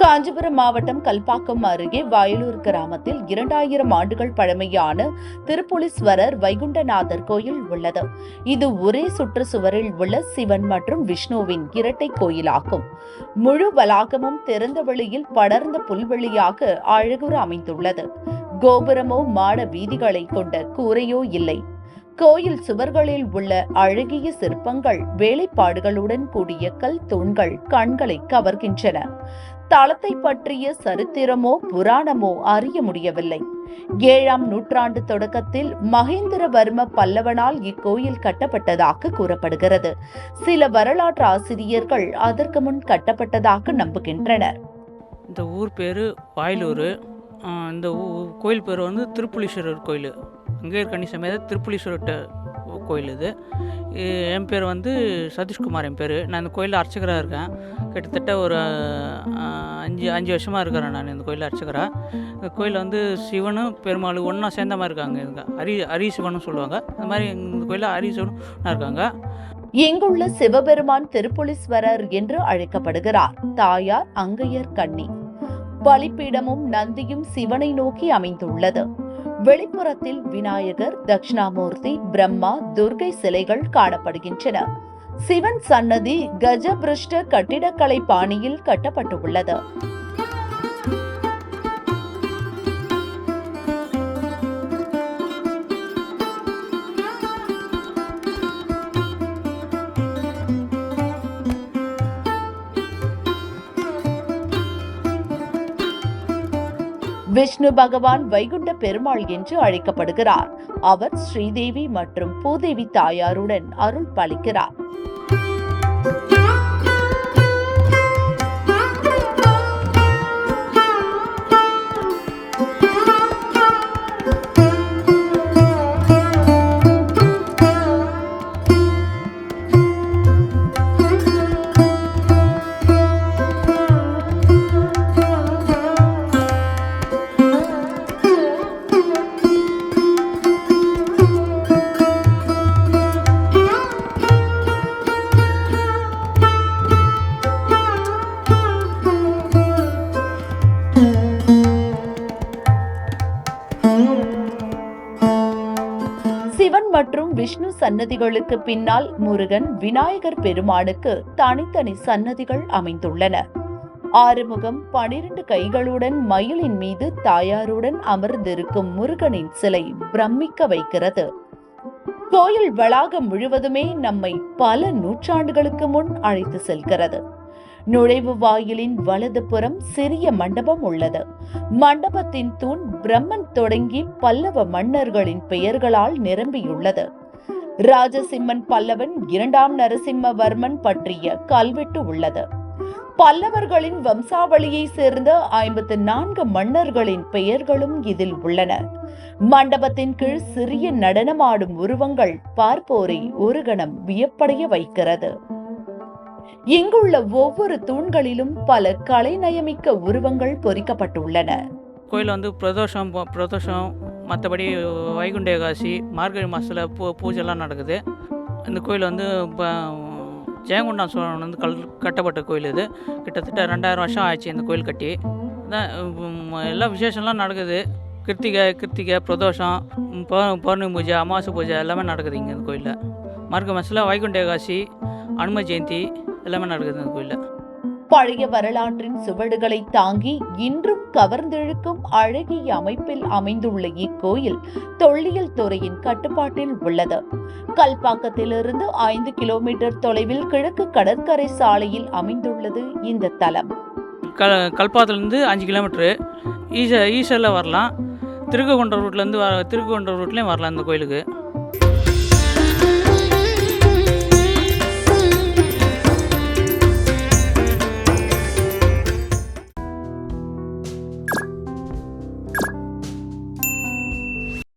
காஞ்சிபுரம் மாவட்டம் கல்பாக்கம் அருகே வயலூர் கிராமத்தில் 2000 ஆண்டுகள் பழமையான திருப்புலீஸ்வரர் வைகுண்டநாதர் கோயில் உள்ளது. இது ஒரே சுற்றுச்சுவரில் உள்ள சிவன் மற்றும் விஷ்ணுவின் இரட்டை கோயிலாகும். முழு வளாகமும் திறந்த வெளியில் படர்ந்த புல்வெளியாக அழகுற அமைந்துள்ளது. கோபுரமோ மாட வீதிகளை கொண்ட கூரையோ இல்லை. கோயில் சுவர்களில் உள்ள அழகிய சிற்பங்கள், வேலைப்பாடுகளுடன் கூடிய கல் தூண்கள் கண்களை கவர்கின்றன. தலத்தை பற்றிய சரித்திரமோ புராணமோ அறிய முடியவில்லை. 7ஆம் நூற்றாண்டு தொடக்கத்தில் மகேந்திரவர்ம பல்லவனால் இக்கோயில் கட்டப்பட்டதாக கூறப்படுகிறது. சில வரலாற்று ஆசிரியர்கள் அதற்கு முன் கட்டப்பட்டதாக நம்புகின்றனர். இந்த ஊர் பேர் வயலூர். இந்த கோயில் பேர் வந்து திருப்புலீஸ்வரர் கோயில். அங்கே கணிசமேத திருப்புலீஸ்வரர் கோயில். இது என் பேர் வந்து சதீஷ்குமார். என் பேர். நான் இந்த கோயிலில் அர்ச்சகராக இருக்கேன். கிட்டத்தட்ட ஒரு அஞ்சு வருஷமாக இருக்கிறேன் நான் இந்த கோயிலில் அர்ச்சகராக. இந்த கோயிலில் வந்து சிவனும் பெருமாளும் ஒன்றா சேர்ந்த மாதிரி இருக்காங்க. இதுங்க ஹரி சிவனும் சொல்லுவாங்க. அந்த மாதிரி இந்த கோயிலில் ஹரி சிவனும் இருக்காங்க. இங்குள்ள சிவபெருமான் திருப்புலீஸ்வரர் என்று அழைக்கப்படுகிறார். தாயார் அங்கையர் கண்ணி. பலிப்பீடமும் நந்தியும் சிவனை நோக்கி அமைந்துள்ளது. வெளிப்புறத்தில் விநாயகர், தட்சிணாமூர்த்தி, பிரம்மா, துர்கை சிலைகள் காணப்படுகின்றன. சிவன் சன்னதி கஜபிருஷ்ட கட்டிடக்கலை பாணியில் கட்டப்பட்டுள்ளது. விஷ்ணு பகவான் வைகுண்ட பெருமாள் என்று அழைக்கப்படுகிறார். அவர் ஸ்ரீதேவி மற்றும் பூதேவி தாயாருடன் அருள் பாலிக்கிறார். சிவன் மற்றும் விஷ்ணு சன்னதிகளுக்கு பின்னால் முருகன், விநாயகர் பெருமானுக்கு தனித்தனி சன்னதிகள் அமைந்துள்ளன. ஆறுமுகம் 12 கைகளுடன் மயிலின் மீது தாயாருடன் அமர்ந்திருக்கும் முருகனின் சிலை பிரமிக்க வைக்கிறது. கோயில் வளாகம் முழுவதுமே நம்மை பல நூற்றாண்டுகளுக்கு முன் அழைத்து செல்கிறது. நுழைவு வாயிலின் வலது புறம் சிறிய மண்டபம் உள்ளது. மண்டபத்தின் தூண் பிரம்மன் தொடங்கி பல்லவ மன்னர்களின் பெயர்களால் நிரம்பியுள்ளது. ராஜசிம்மன் பல்லவன், 2ஆம் நரசிம்மவர்மன் பற்றிய கல்வெட்டு உள்ளது. பல்லவர்களின் வம்சாவளியை சேர்ந்த 54 மன்னர்களின் பெயர்களும் இதில் உள்ளன. மண்டபத்தின் கீழ் சிறிய நடனமாடும் உருவங்கள் பார்ப்போரை ஒரு கணம் வியப்படைய வைக்கிறது. இங்குள்ள ஒவ்வொரு தூண்களிலும் பல கலைநயமிக்க உருவங்கள் பொறிக்கப்பட்டுள்ளன. கோயில் வந்து பிரதோஷம் மற்றபடி வைகுண்ட ஏகாதசி, மார்கழி மாதத்தில் பூஜைலாம் நடக்குது. இந்த கோயில் வந்து ஜெயங்கொண்டான் சோழன் வந்து கட்டப்பட்ட கோயில். இது கிட்டத்தட்ட 2000 வருஷம் ஆயிடுச்சு இந்த கோயில் கட்டி. எல்லா விசேஷம்லாம் நடக்குது. கிருத்திகை, பிரதோஷம், பௌர்ணமி பூஜை, அமாவாசை பூஜை எல்லாமே நடக்குது இங்கே இந்த கோயிலில். மார்கழி மாதத்தில் வைகுண்ட ஏகாதசி, அனும ஜெயந்தி எல்லாமே நடக்குது இந்த கோயிலில். பழைய வரலாற்றின் சுவடுகளை தாங்கி இன்றும் கவர்ந்தெழுக்கும் அழகிய அமைப்பில் அமைந்துள்ள இக்கோயில் தொல்லியல் துறையின் கட்டுப்பாட்டில் உள்ளது. கல்பாக்கத்திலிருந்து 5 கிலோமீட்டர் தொலைவில் கிழக்கு கடற்கரை சாலையில் அமைந்துள்ளது இந்த தலம். கல்பாக்கத்திலிருந்து 5 கிலோமீட்டரு ஈசரில் வரலாம். திருக்கொண்ட ரூட்லேருந்து திருக்கொண்ட ரூட்லேயும் வரலாம் இந்த கோயிலுக்கு.